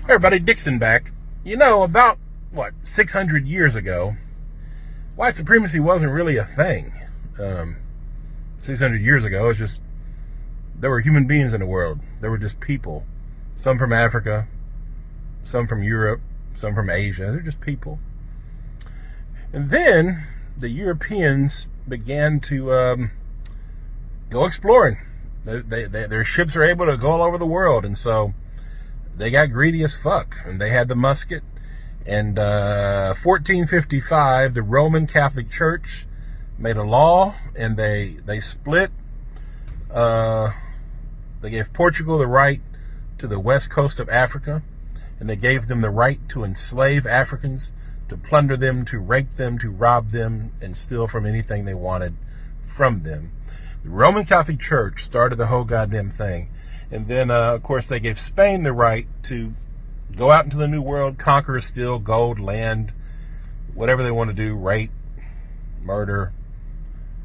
Everybody, Dixon back. You know, about, 600 years ago, white supremacy wasn't really a thing. 600 years ago, it's just, there were human beings in the world. There were just people. Some from Africa, some from Europe, some from Asia. They're just people. And then the Europeans began to go exploring. Their ships are able to go all over the world, and so they got greedy as fuck, and they had the musket. And 1455, the Roman Catholic Church made a law, and they split. They gave Portugal the right to the west coast of Africa, and they gave them the right to enslave Africans, to plunder them, to rape them, to rob them, and steal from anything they wanted from them. The Roman Catholic Church started the whole goddamn thing. And then, of course, they gave Spain the right to go out into the New World, conquer, steal gold, land, whatever they want to do, rape, murder.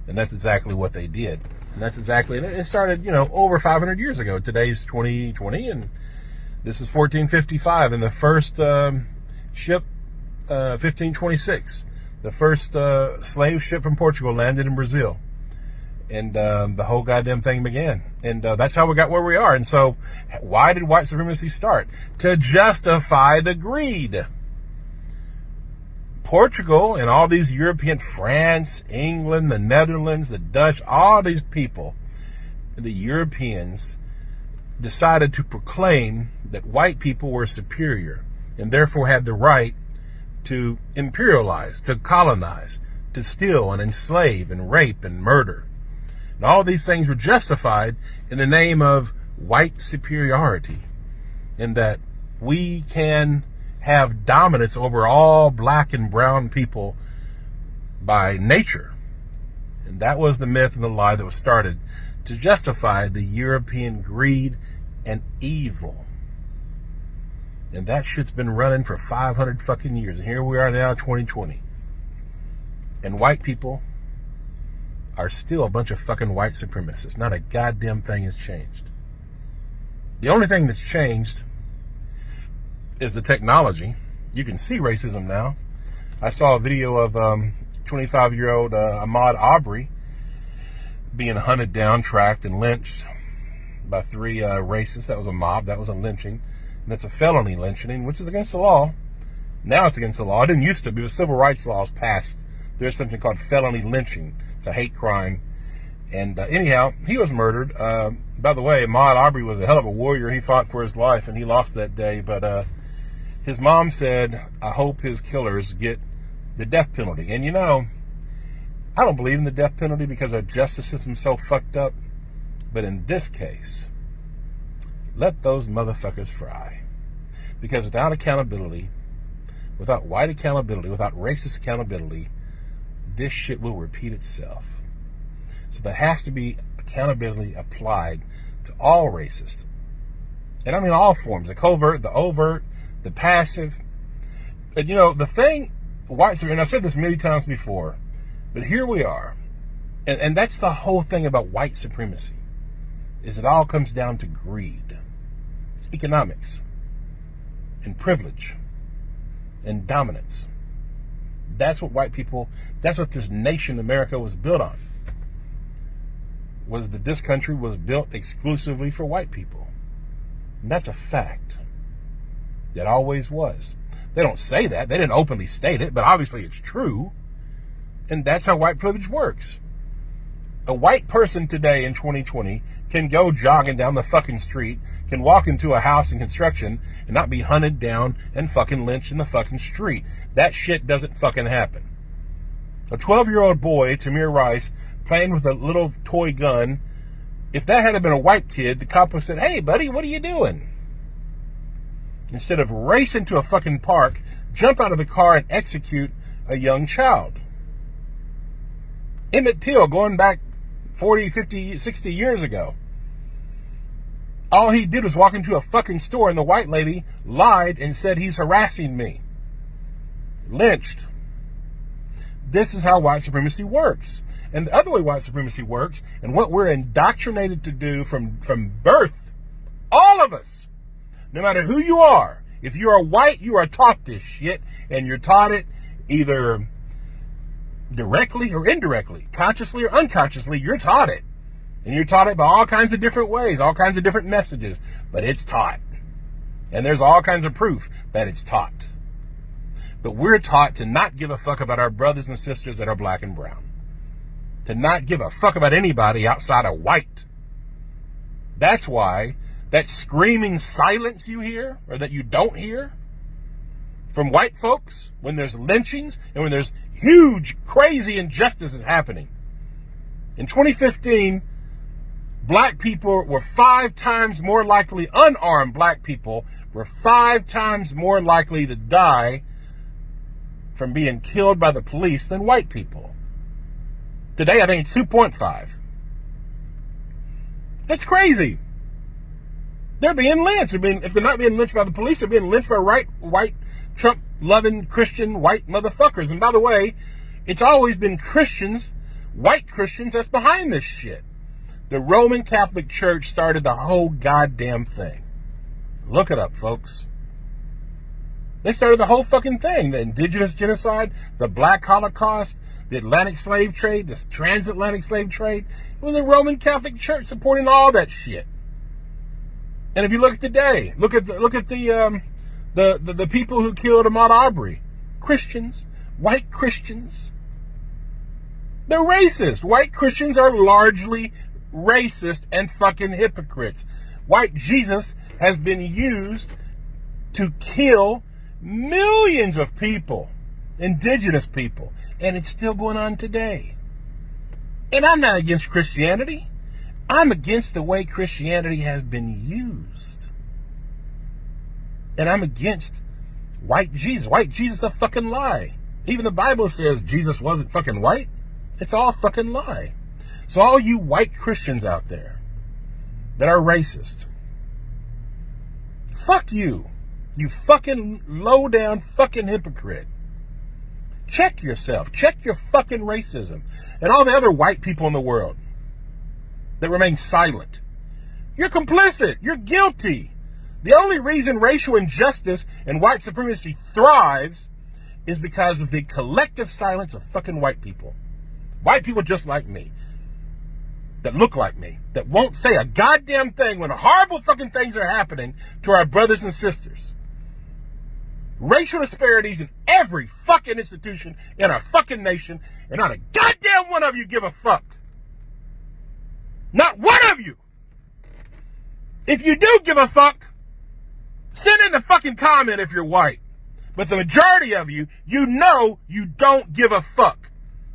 And that's exactly what they did. And that's exactly, it started, over 500 years ago. Today's 2020, and this is 1455. And the first ship, 1526, the first slave ship from Portugal landed in Brazil. And the whole goddamn thing began. And that's how we got where we are. And so, why did white supremacy start? To justify the greed. Portugal and all these European, France, England, the Netherlands, the Dutch, all these people, the Europeans, decided to proclaim that white people were superior and therefore had the right to imperialize, to colonize, to steal and enslave and rape and murder. And all these things were justified in the name of white superiority, in that we can have dominance over all black and brown people by nature. And that was the myth and the lie that was started to justify the European greed and evil. And that shit's been running for 500 fucking years. And here we are now, 2020. And white people are still a bunch of fucking white supremacists. Not a goddamn thing has changed. The only thing that's changed is the technology. You can see racism now. I saw a video of 25-year-old Ahmaud Arbery being hunted down, tracked, and lynched by 3 racists. That was a mob. That was a lynching. And that's a felony lynching, which is against the law. Now it's against the law. It didn't used to be. The civil rights laws passed. There's something called felony lynching. It's a hate crime. And anyhow, he was murdered. By the way, Ahmaud Arbery was a hell of a warrior. He fought for his life, and he lost that day. But his mom said, I hope his killers get the death penalty. And I don't believe in the death penalty because our justice system's so fucked up. But in this case, let those motherfuckers fry. Because without accountability, without white accountability, without racist accountability, this shit will repeat itself. So there has to be accountability applied to all racists. And I mean all forms, the covert, the overt, the passive. And the thing, and I've said this many times before, but here we are. And that's the whole thing about white supremacy, is it all comes down to greed. It's economics and privilege and dominance. That's what that's what this nation, America, was built on. Was that this country was built exclusively for white people. And that's a fact. It always was. They don't say that. They didn't openly state it, but obviously it's true. And that's how white privilege works. A white person today in 2020 can go jogging down the fucking street, can walk into a house in construction and not be hunted down and fucking lynched in the fucking street. That shit doesn't fucking happen. A 12-year-old boy, Tamir Rice, playing with a little toy gun, if that had been a white kid, the cop would have said, hey buddy, what are you doing? Instead of racing to a fucking park, jump out of the car and execute a young child. Emmett Till, going back 40, 50, 60 years ago. All he did was walk into a fucking store and the white lady lied and said he's harassing me. Lynched. This is how white supremacy works. And the other way white supremacy works, and what we're indoctrinated to do from birth, all of us, no matter who you are, If you are white, you are taught this shit, and you're taught it either directly or indirectly, consciously or unconsciously. You're taught it, and you're taught it by all kinds of different ways, all kinds of different messages, but it's taught. And there's all kinds of proof that it's taught. But we're taught to not give a fuck about our brothers and sisters that are black and brown. To not give a fuck about anybody outside of white. That's why that screaming silence you hear, or that you don't hear, from white folks when there's lynchings and when there's huge, crazy injustices happening. In 2015, black people were 5 times more likely, unarmed black people were 5 times more likely to die from being killed by the police than white people. Today, I think it's 2.5. That's crazy. They're being lynched. If they're not being lynched by the police, they're being lynched by white, Trump-loving, Christian, white motherfuckers. And by the way, it's always been Christians, white Christians, that's behind this shit. The Roman Catholic Church started the whole goddamn thing. Look it up, folks. They started the whole fucking thing. The indigenous genocide, the black Holocaust, the Atlantic slave trade, the transatlantic slave trade. It was the Roman Catholic Church supporting all that shit. And if you look at today, look at the people who killed Ahmaud Arbery, Christians, white Christians. They're racist. White Christians are largely racist and fucking hypocrites. White Jesus has been used to kill millions of people, indigenous people, and it's still going on today. And I'm not against Christianity. I'm against the way Christianity has been used. And I'm against white Jesus. White Jesus is a fucking lie. Even the Bible says Jesus wasn't fucking white. It's all a fucking lie. So all you white Christians out there that are racist, fuck you. You fucking low down fucking hypocrite. Check yourself. Check your fucking racism. And all the other white people in the world that remain silent. You're complicit. You're guilty. The only reason racial injustice and white supremacy thrives is because of the collective silence of fucking white people. White people just like me. That look like me. That won't say a goddamn thing when horrible fucking things are happening to our brothers and sisters. Racial disparities in every fucking institution in our fucking nation, and not a goddamn one of you give a fuck. Not one of you. If you do give a fuck, send in the fucking comment if you're white. But the majority of you, you know you don't give a fuck.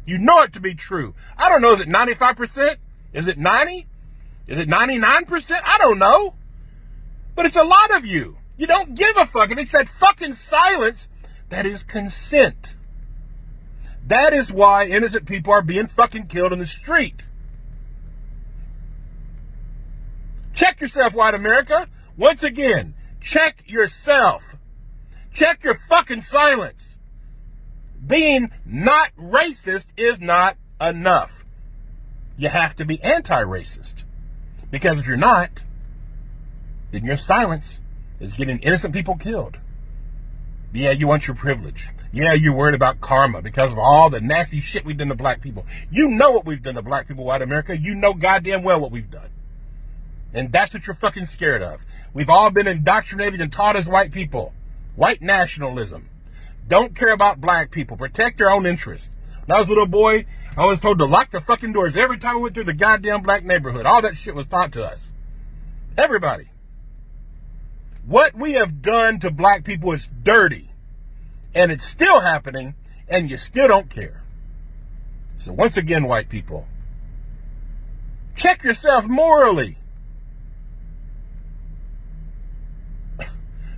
You know it to be true. I don't know, is it 95%? Is it 90? Is it 99%? I don't know. But it's a lot of you. You don't give a fuck. And it's that fucking silence that is consent. That is why innocent people are being fucking killed in the street. Check yourself, white America. Once again, check yourself. Check your fucking silence. Being not racist is not enough. You have to be anti-racist. Because if you're not, then your silence is getting innocent people killed. Yeah, you want your privilege. Yeah, you're worried about karma because of all the nasty shit we've done to black people. You know what we've done to black people, white America. You know goddamn well what we've done. And that's what you're fucking scared of. We've all been indoctrinated and taught as white people. White nationalism. Don't care about black people. Protect your own interests. When I was a little boy, I was told to lock the fucking doors every time we went through the goddamn black neighborhood. All that shit was taught to us. Everybody. What we have done to black people is dirty. And it's still happening, and you still don't care. So once again, white people, check yourself morally.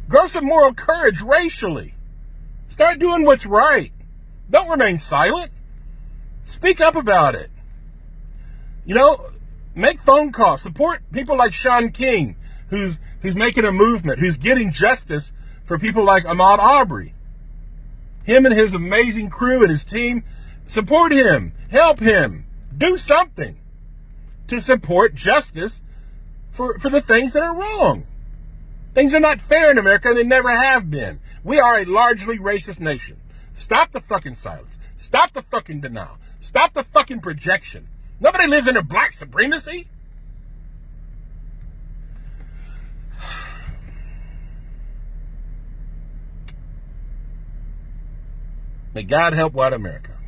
Grow some moral courage racially. Start doing what's right. Don't remain silent. Speak up about it. You know, make phone calls. Support people like Sean King, who's making a movement, who's getting justice for people like Ahmaud Arbery. Him and his amazing crew and his team, support him. Help him. Do something to support justice for the things that are wrong. Things are not fair in America, and they never have been. We are a largely racist nation. Stop the fucking silence. Stop the fucking denial. Stop the fucking projection. Nobody lives under black supremacy. May God help white America.